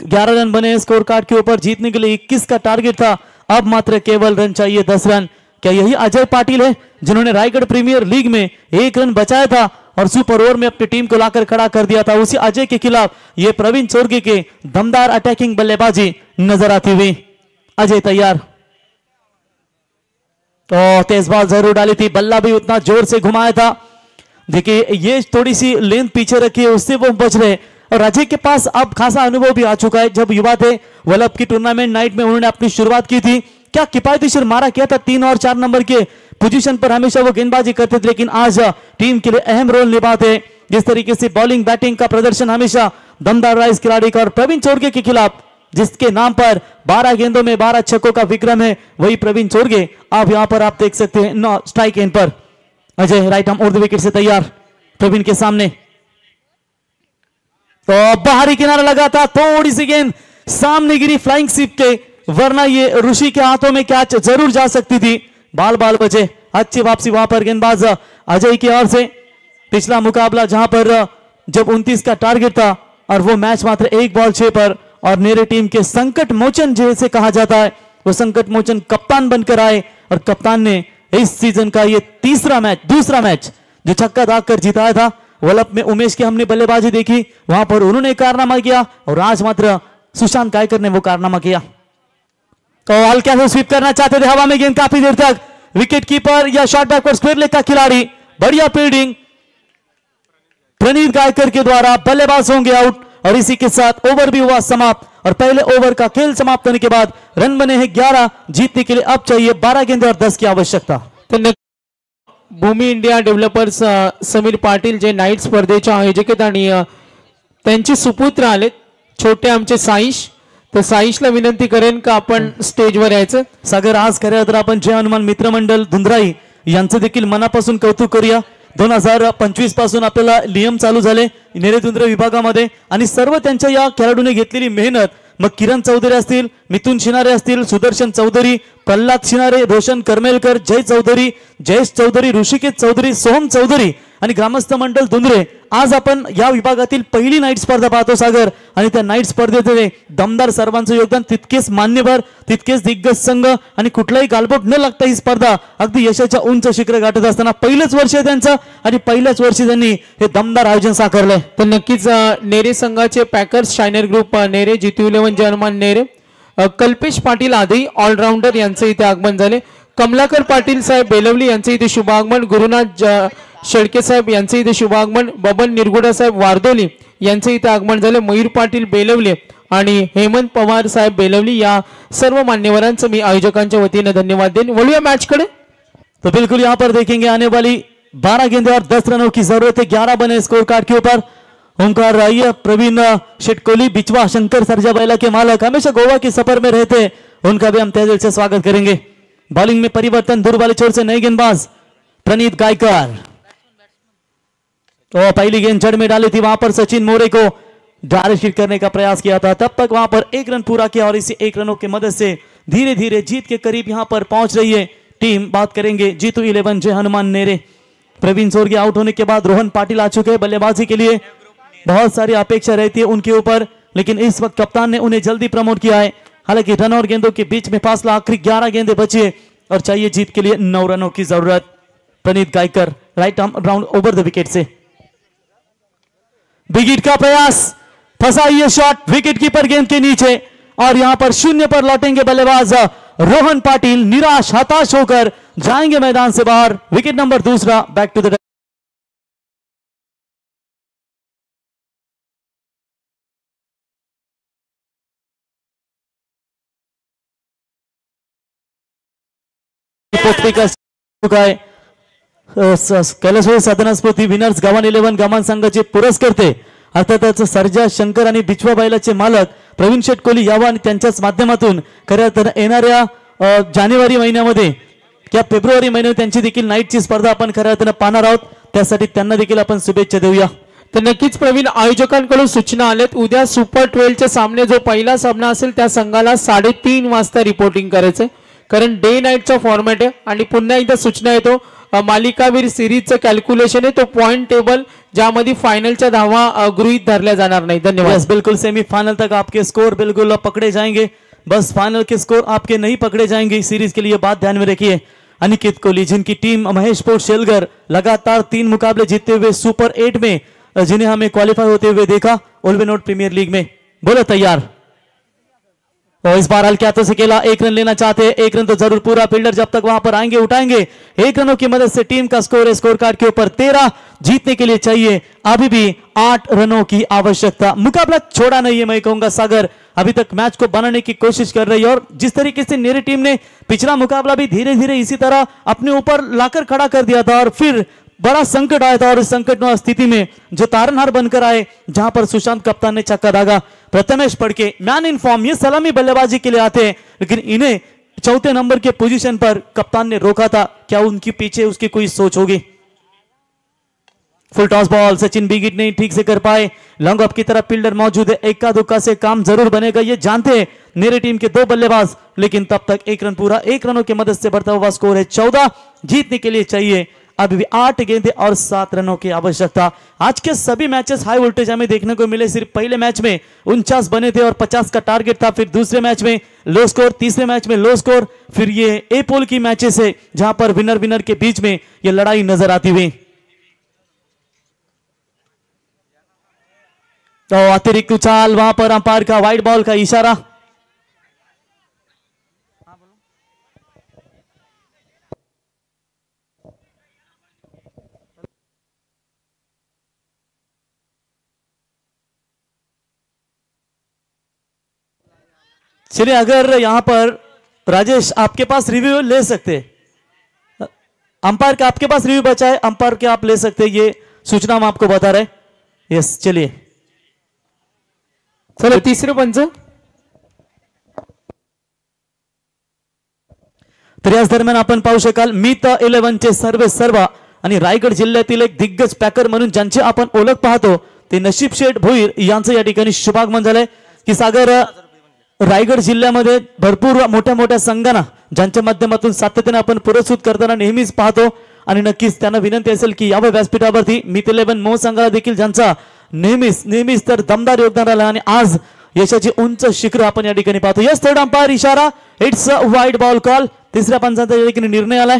S1: ग्यारह रन बने स्कोर कार्ड के ऊपर। जीतने के लिए 21 का टारगेट था, अब मात्र केवल रन चाहिए 10 रन। क्या यही अजय पाटिल है जिन्होंने रायगढ़ प्रीमियर लीग में 1 रन बचाया था और सुपर ओवर में अपनी टीम को लाकर खड़ा कर दिया था? उसी अजय के खिलाफ ये प्रवीण चोरगे के दमदार अटैकिंग बल्लेबाजी नजर आती हुई। अजय तैयार, तो तेज बॉल जरूर डाली थी, बल्ला भी उतना जोर से घुमाया था। देखिए ये थोड़ी सी लेंथ पीछे रखी है, उससे वो बच रहे। और अजय के पास अब खासा अनुभव भी आ चुका है। जब युवा थे वल्लभ की टूर्नामेंट नाइट में उन्होंने अपनी शुरुआत की थी, क्या किफायती शर मारा किया था, 3 और 4 नंबर के पोजीशन पर हमेशा वो गेंदबाजी करते थे, लेकिन आज टीम के लिए अहम रोल निभाते हैं। जिस तरीके से बॉलिंग बैटिंग का प्रदर्शन हमेशा दमदार रहा इस खिलाड़ी का। और प्रवीण चोरगे के खिलाफ जिसके नाम पर 12 गेंदों में 12 छक्कों का विक्रम है, वही प्रवीण चोरगे। आप यहां पर आप देख सकते हैं 9 स्ट्राइक एंड पर। अजय राइट आर्म उर्द विकेट से तैयार प्रवीण के सामने, तो बाहरी किनारा लगा था, थोड़ी सी गेंद सामने गिरी फ्लाइंग सिप के, वरना ये ऋषि के हाथों में कैच जरूर जा सकती थी। बाल बचे, अच्छी वापसी वहां पर गेंदबाज अजय की ओर से। पिछला मुकाबला जहां पर जब 29 का टारगेट था और वो मैच मात्र 1 बॉल 6 पर, और मेरे टीम के संकट मोचन जैसे कहा जाता है, वो संकट मोचन कप्तान बनकर आए और कप्तान ने इस सीजन का ये दूसरा मैच जो छक्का दागकर जिताया था। वल्लभ में उमेश की हमने बल्लेबाजी देखी, वहां पर उन्होंने कारनामा किया और आज मात्र सुशांत कायकर ने वो कारनामा किया। तो हल्का से स्वीप करना चाहते थे, हवा में गेंद काफी देर तक, विकेट कीपर या शॉर्ट बैकवर्ड स्क्वायर लेग का खिलाड़ी, बढ़िया फील्डिंग प्रणीत गायकर के द्वारा, बल्लेबाज होंगे आउट। और इसी के साथ ओवर भी हुआ समाप्त और पहले ओवर का खेल समाप्त होने के बाद रन बने हैं 11। जीतने के लिए अब चाहिए 12 गेंदे और 10 की आवश्यकता।
S2: भूमी इंडिया डेव्हलपर्स समीर पाटील जे नाईट स्पर्धेचे आयोजक आहेत आणि त्यांचे सुपुत्र आले छोटे आमचे साईश, तर साईशला विनंती करेन का आपण स्टेजवर यायचं।
S1: सागर आज खऱ्या तर आपण जय हनुमान मित्रमंडळ धुंद्राई यांचं देखील मनापासून कौतुक करूया। 2025 पासून आपल्याला नियम चालू झाले नेरेधुंद्र विभागामध्ये आणि सर्व त्यांच्या या खेळाडूने घेतलेली मेहनत, मग किरण चौधरी असतील, मिथुन शिनारे असतील, सुदर्शन चौधरी, प्रल्हाद शिनारे, रोशन करमेलकर, जय चौधरी, जयेश चौधरी, ऋषिकेश चौधरी, सोहम चौधरी आणि ग्रामस्थ मंडळ धुंद्रे आज आपण या विभागातील पहिली नाईट स्पर्धा पाहतो सागर. आणि त्या नाईट स्पर्धेमध्ये दमदार सर्वांचं योगदान, तितकेच मान्यवर, तितकेच दिग्गज संघ आणि कुठलाही गालबोट न लागता ही स्पर्धा अगदी यशाच्या उंच शिखर गाठत असताना पहिलंच वर्ष आहे त्यांचं आणि पहिल्याच वर्षी त्यांनी हे दमदार आयोजन साकारलंय.
S2: तर नक्कीच नेरे संघाचे पॅकर्स शायनर ग्रुप नेरे, जीतू 11 जय हनुमान नेरे, कल्पेश पाटील आदी ऑलराऊंडर यांचे इथे आगमन झाले. कमलाकर पाटील साहेब बेलवली यांचे इथे शुभ आगमन. गुरुनाथ शेळके साहेब यांचे इथे शुभ आगमन. बबन निरगुडा साहेब वारदोली यांचे इथे आगमन झाले. मयूर पाटील बेलवले आणि हेमंत पवार साहेब बेलवली या सर्व मान्यवरांचं मी आयोजकांच्या वतीने धन्यवाद देईन. वळूया मॅच कडे.
S1: तो बिल्कुल यहाँ पर देखेंगे आने वाली 12 गेंदें और 10 रनों की जरूरत है. 11 बने स्कोर कार्ड के ऊपर. ओंकार राय, प्रवीण शेटकोली, बिचवा शंकर सरजा बैला के मालक हमेशा गोवा के सफर में रहते, उनका भी हम तहे दिल से स्वागत करेंगे. बॉलिंग में परिवर्तन, दूर वाले छोर से नए गेंदबाज प्रणीत गायकर. तो पहली गेंद जड़ में डाली थी, वहां पर सचिन मोरे को डायरेक्ट करने का प्रयास किया था, तब तक वहां पर 1 रन पूरा किया और इसी 1 रनों की मदद से धीरे धीरे जीत के करीब यहां पर पहुंच रही है टीम. बात करेंगे जीतू 11 जय हनुमान नेरे. प्रवीण सोरगी आउट होने के बाद रोहन पाटिल आ चुके हैं बल्लेबाजी के लिए. बहुत सारी अपेक्षा रहती है उनके ऊपर, लेकिन इस वक्त कप्तान ने उन्हें जल्दी प्रमोट किया है. हालांकि रन और गेंदों के बीच में फासला, आखिरी 11 गेंदें बची है और चाहिए जीत के लिए 9 रनों की जरूरत. Praneet Gaykar right arm round over the wicket से बिग हिट का प्रयास, फंसा ये शॉट विकेट कीपर गेंद के नीचे और यहां पर 0 पर लौटेंगे बल्लेबाज रोहन पाटिल. निराश हताश होकर जाएंगे मैदान से बाहर. Wicket number 2 back to the Kailaswadi Sadhanasphurti winners Gavhan 11 Gavhan संघाचे पुरस्कर्ते अर्थातच सर्जा शंकर आणि बिचवा बैलाचे मालक प्रवीण शेटकोली यावं आणि त्यांच्याच माध्यमातून खऱ्या अर्थानं येणाऱ्या जानेवारी महिन्यामध्ये किंवा फेब्रुवारी महिन्यात त्यांची देखील नाईटची स्पर्धा आपण खऱ्या अर्थानं पाहणार आहोत. त्यासाठी त्यांना देखील आपण शुभेच्छा देऊया.
S2: तर नक्कीच प्रवीण, आयोजकांकडून सूचना आल्यात, उद्या सुपर 12चे सामने जो पहिला सामना असेल त्या संघाला 3:30 वाजता रिपोर्टिंग करायचंय, कारण डे नाईटचा फॉर्मॅट आहे. आणि पुन्हा एकदा सूचना येतो, मालिकावीर सिरीजचं कॅल्क्युलेशन आहे, तो पॉइंट टेबल ज्यामध्ये फाइनलच्या धावा गृहीत धरल्या जाणार नाही. धन्यवाद.
S1: बिल्कुल सेमीफाइनल तक आपके स्कोर बिल्कुल पकड़े जाएंगे, बस फाइनल के स्कोर आपके नहीं पकड़े जाएंगे. सीरीज के लिए बात ध्यान में रखिए. अनिकेत कोहली जिनकी टीम महेश स्पोर्ट्स शेलगर लगातार 3 मुकाबले जीतते हुए सुपर 8 में जिन्हें हमें क्वालिफाई होते हुए देखा ओल्वेनोड प्रीमियर लीग में. बोलो तैयार. और इस बार हल्के हाथों से खेला, 1 रन लेना चाहते हैं, 1 रन तो जरूर पूरा. फील्डर जब तक वहां पर आएंगे उठाएंगे. 1 रनों की मदद से टीम का स्कोर है स्कोर कार्ड के ऊपर 13. जीतने के लिए चाहिए अभी भी 8 रनों की आवश्यकता. मुकाबला छोड़ा नहीं है मैं कहूंगा सागर, अभी तक मैच को बनाने की कोशिश कर रही है. और जिस तरीके से नेरी टीम ने पिछला मुकाबला भी धीरे धीरे इसी तरह अपने ऊपर लाकर खड़ा कर दिया था और फिर बड़ा संकट आया था और इस संकट स्थिति में जो तारनहार बनकर आए, जहां पर सुशांत कप्तान ने चक्का दागा. प्रथमेश पड़के मैन इन फॉर्म, ये सलामी बल्लेबाजी के लिए आते हैं, लेकिन इन्हें 4थे नंबर के पोजीशन पर कप्तान ने रोका था. क्या उनके पीछे उसकी कोई सोच होगी? फुल टॉस बॉल, सचिन बिगिट नहीं ठीक से कर पाए. लॉन्ग ऑफ की तरफ फील्डर मौजूद है, इक्का दुक्का से काम जरूर बनेगा, ये जानते हैं मेरे टीम के 2 बल्लेबाज, लेकिन तब तक 1 रन पूरा. 1 रनों की मदद से बढ़ता हुआ स्कोर है 14. जीतने के लिए चाहिए अभी भी 8 गेंदें और 7 रनों की आवश्यकता. आज के सभी मैचेस हाई वोल्टेज हमें देखने को मिले. सिर्फ पहले मैच में 49 बने थे और 50 का टारगेट था. फिर दूसरे मैच में लो स्कोर, तीसरे मैच में लो स्कोर, फिर ये ए पोल की मैचेस है जहां पर विनर के बीच में ये लड़ाई नजर आती हुई. तो अतिरिक्त उछाल, वहां पर अंपायर का वाइड बॉल का इशारा. चलिए, अगर यहां पर राजेश आपके पास रिव्यू ले सकते, अंपायर का आपके पास रिव्यू बचा है, अंपायर के आप ले सकते, ये सूचना हम आपको बता रहे. यस, चलिए.
S2: चलो तिसरे पंच.
S1: तर याच दरम्यान आपण पाहू शकाल मीत 11 चे सर्व आणि रायगड जिल्ह्यातील एक दिग्गज पॅकर म्हणून ज्यांची आपण ओळख पाहतो ते नशीब शेठ भोईर यांचं या ठिकाणी शुभागमन झालंय. की सागर, रायगड जिल्ह्यामध्ये भरपूर मोठ्या मोठ्या संघांना ज्यांच्या माध्यमातून सातत्याने आपण पुरस्कृत करताना नेहमीच पाहतो आणि नक्कीच त्यांना विनंती असेल की यावं व्यासपीठावरती मित 11 मोह संघाला देखील ज्यांचा नेहमीच तर दमदार योगदान राहिलं आणि आज यशाची उंच शिखर आपण या ठिकाणी पाहतो. यस थर्ड अंपायर इशारा, it's a wide ball call. तीसरा पंचांचा या ठिकानी निर्णय आलाय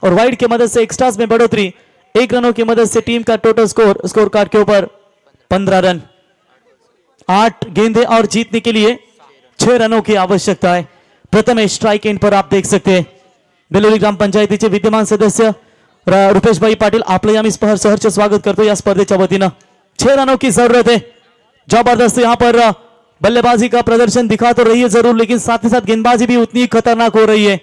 S1: और वाइड की मदद से एक्स्ट्रास में बढ़ोतरी, 1 रनों की मदद से टीम का टोटल स्कोर कार्ड के ऊपर 15 रन. 8 गेंदे और जीतने के लिए 6 रनों की आवश्यकता है. प्रथम स्ट्राइक एंड पर आप देख सकते हैं बेलोली ग्रामपंचायतीचे विद्यमान सदस्य रुपेशभाई पाटील आपलं आम्ही सहर्ष स्वागत करतो या स्पर्धेच्या वतीनं. 6 रनों की जरूरत है. जबरदस्त यहाँ पर बल्लेबाजी का प्रदर्शन दिखा तो रही है जरूर, लेकिन साथ ही साथ गेंदबाजी भी उतनी खतरनाक हो रही है.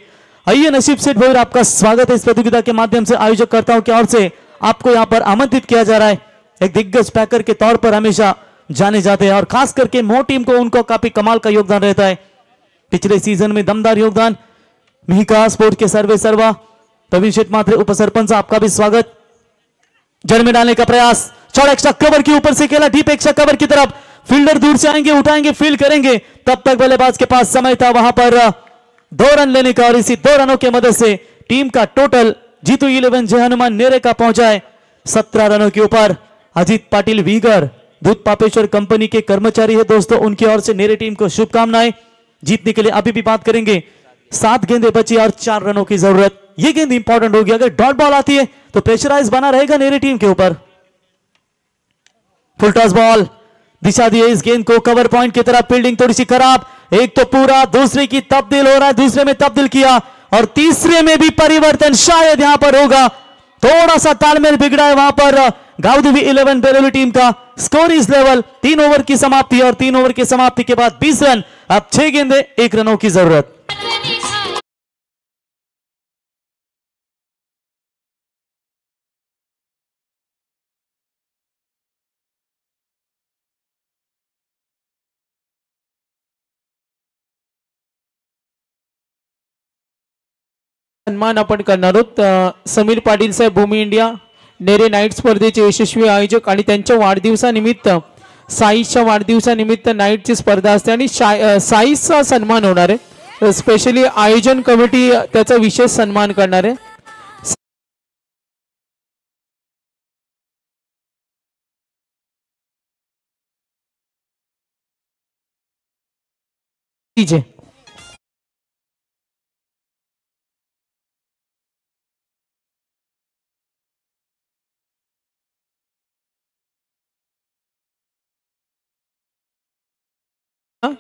S1: आइए नसीब सेठ भोईर, आपका स्वागत है इस प्रतियोगिता के माध्यम से. आयोजककर्ताओं की ओर से आपको यहाँ पर आमंत्रित किया जा रहा है. एक दिग्गज पैकर के तौर पर हमेशा जाने जाते हैं और खास करके मो टीम को उनको काफी कमाल का योगदान रहता है. पिछले सीजन में दमदार योगदान. मिहिका स्पोर्ट के सर्वा प्रवीण शेठ मात्रे उपसरपंच, आपका भी स्वागत. जड़ में डालने का प्रयास, चौड़ा एक्स्ट्रा कवर के ऊपर से खेला डीप एक्स्ट्रा कवर की तरफ. फील्डर दूर से आएंगे, उठाएंगे, फील्ड करेंगे, तब तक बल्लेबाज के पास समय था वहां पर 2 रन लेने का और इसी 2 रनों की मदद से टीम का टोटल जीतू 11 जय हनुमान नेरे का पहुंचा है 17 रनों के ऊपर. अजीत पाटिल वीगर दूध पापेश्वर कंपनी के कर्मचारी है दोस्तों, उनकी ओर से नेरे टीम को शुभकामनाएं. जीतने के लिए अभी भी बात करेंगे. 7 गेंदें बची और 4 रनों की जरूरत. यह गेंद इंपॉर्टेंट होगी. अगर डॉट बॉल आती है तो प्रेशराइज बना रहेगा नेरे टीम के ऊपर. फुल टॉस बॉल, दिशा दी है इस गेंद को कवर पॉइंट की तरफ. फील्डिंग थोड़ी सी खराब. एक तो पूरा, दूसरे की तब्दील हो रहा है, दूसरे में तब्दील किया और तीसरे में भी परिवर्तन शायद यहां पर होगा. थोड़ा सा तालमेल बिगड़ा है वहां पर गावदेवी 11 बेलोली टीम का. स्कोर इस लेवल. 3 ओवर की समाप्ति और 3 ओवर की समाप्ति के बाद 20 रन. अब 6 गेंदे 1 रनों की जरूरत.
S2: सन्मान आपण करणार आहोत. समीर पाटील साहेब भूमी इंडिया नेरे नाईट स्पर्धेचे यशस्वी आयोजक आणि त्यांच्या वाढदिवसानिमित्त साईच्या वाढदिवसानिमित्त नाईटची स्पर्धा असते आणि साईचा सन्मान होणार आहे. स्पेशली आयोजन कमिटी त्याचा विशेष सन्मान करणार आहे.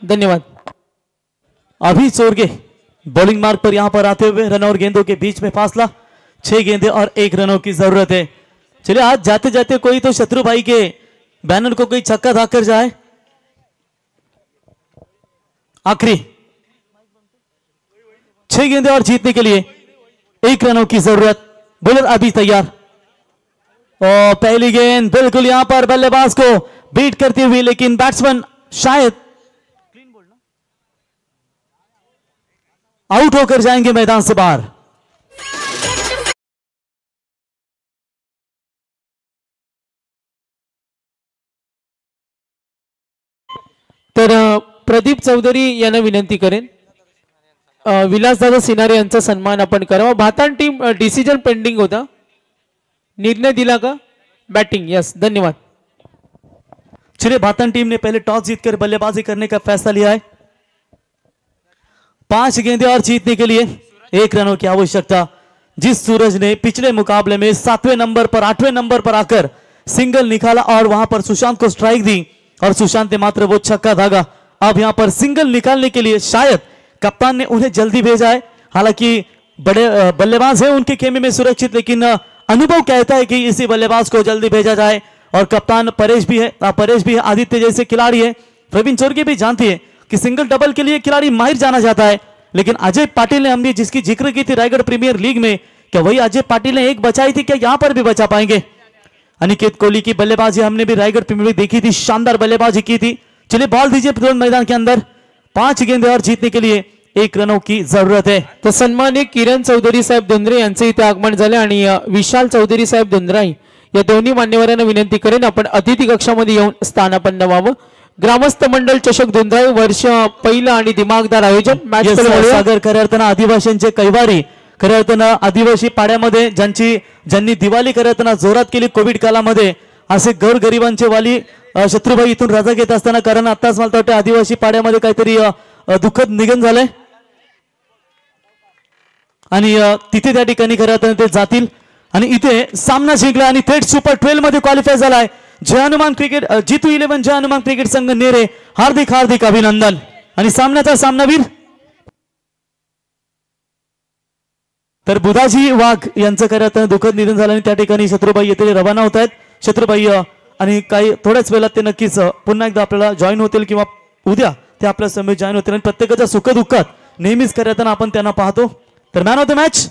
S2: धन्यवाद.
S1: अभी चोरगे बॉलिंग मार्ग पर यहां पर आते हुए रन और गेंदों के बीच में फासला. 6 गेंदे और 1 रनों की जरूरत है. चलिए आज जाते जाते कोई तो शत्रु भाई के बैनर को कोई छक्का धाकर जाए. आखिरी 6 गेंदे और जीतने के लिए 1 रनों की जरूरत. बॉलर अभी तैयार और पहली गेंद बिल्कुल यहां पर बल्लेबाज को बीट करती हुई, लेकिन बैट्समैन शायद आउट होकर जाएंगे मैदान से बाहर.
S2: तर प्रदीप चौधरी यांना विनंती करेन विलासदादा सिनारे यांचा सन्मान आपण करावा. भातान टीम डिसिजन पेंडिंग होता, निर्णय दिला का? बैटिंग. यस, धन्यवाद.
S1: चलिए भातन टीम ने पहले टॉस जीतकर बल्लेबाजी करने का फैसला लिया है. 5 गेंदे और जीतने के लिए 1 रनों की आवश्यकता. जिस सूरज ने पिछले मुकाबले में 7वें नंबर पर 8वें नंबर पर आकर सिंगल निकाला और वहां पर सुशांत को स्ट्राइक दी और सुशांत ने मात्र वो छक्का धागा. अब यहां पर सिंगल निकालने के लिए शायद कप्तान ने उन्हें जल्दी भेजा है. हालांकि बड़े बल्लेबाज हैं उनके खेमे में सुरक्षित, लेकिन अनुभव कहता है कि इसी बल्लेबाज को जल्दी भेजा जाए. और कप्तान परेश भी है, आदित्य जैसे खिलाड़ी है. प्रवीण चोरगे भी जानती है कि सिंगल डबल के लिए खिलाड़ी माहिर जाना जाता है. लेकिन अजय पाटिल ने हमने जिसकी जिक्र की थी रायगढ़ प्रीमियर लीग में, क्या वही अजय पाटिल ने एक बचाई थी, क्या यहां पर भी बचा पाएंगे? अनिकेत कोहली की बल्लेबाजी हमने भी रायगढ़ प्रीमियर लीग देखी थी, शानदार बल्लेबाजी की थी. चलिए बॉल दीजिए मैदान के अंदर. 5 गेंदे और जीतने के लिए 1 रनों की जरूरत है.
S2: तर सन्मान्य किरण चौधरी साहेब धुंद्रे यांचे इथे आगमन झाले आणि विशाल चौधरी साहेब धुंद्राई या दोन्ही मान्यवरांना विनंती करेन आपण अतिथी कक्षामध्ये येऊन स्थानापन्न व्हावं. ग्रामस्थ मंडळ चषक धुंद्राई वर्ष पहिला आणि दिमागदार आयोजन. मॅच
S1: सागर खऱ्या अर्थानं आदिवासींचे कैवारी खऱ्या अर्थानं आदिवासी पाड्यामध्ये ज्यांनी दिवाळी खऱ्या अर्थानं जोरात केली कोविड काळामध्ये, असे गोरगरिबांचे वाली शत्रुभाई इथून रजा घेत असताना, कारण आताच मला वाटतं आदिवासी पाड्यामध्ये काहीतरी दुःखद निधन झालंय आणि तिथे त्या ठिकाणी खऱ्या अर्थानं ते जातील आणि इथे सामना जिंकला आणि थेट सुपर 12 मध्ये क्वालिफाय झालाय जय हनुमान क्रिकेट जितू 11 जय हनुमान क्रिकेट संघ नेरे. हार्दिक हार्दिक अभिनंदन. आणि सामन्याचा सामनावीर तर बुधाजी वाघ यांचं खऱ्या अर्थानं दुःखद निधन झालं आणि त्या ठिकाणी शत्रुबाई येथे रवाना होत आहेत. शत्रुबाई आणि काही थोड्याच वेळात ते नक्कीच पुन्हा एकदा आपल्याला जॉईन होतील किंवा उद्या ते आपल्या समेत जॉईन होतील आणि प्रत्येकाच्या सुखदुःखात नेहमीच खऱ्या अर्थानं आपण त्यांना पाहतो. तर मॅन ऑफ द मॅच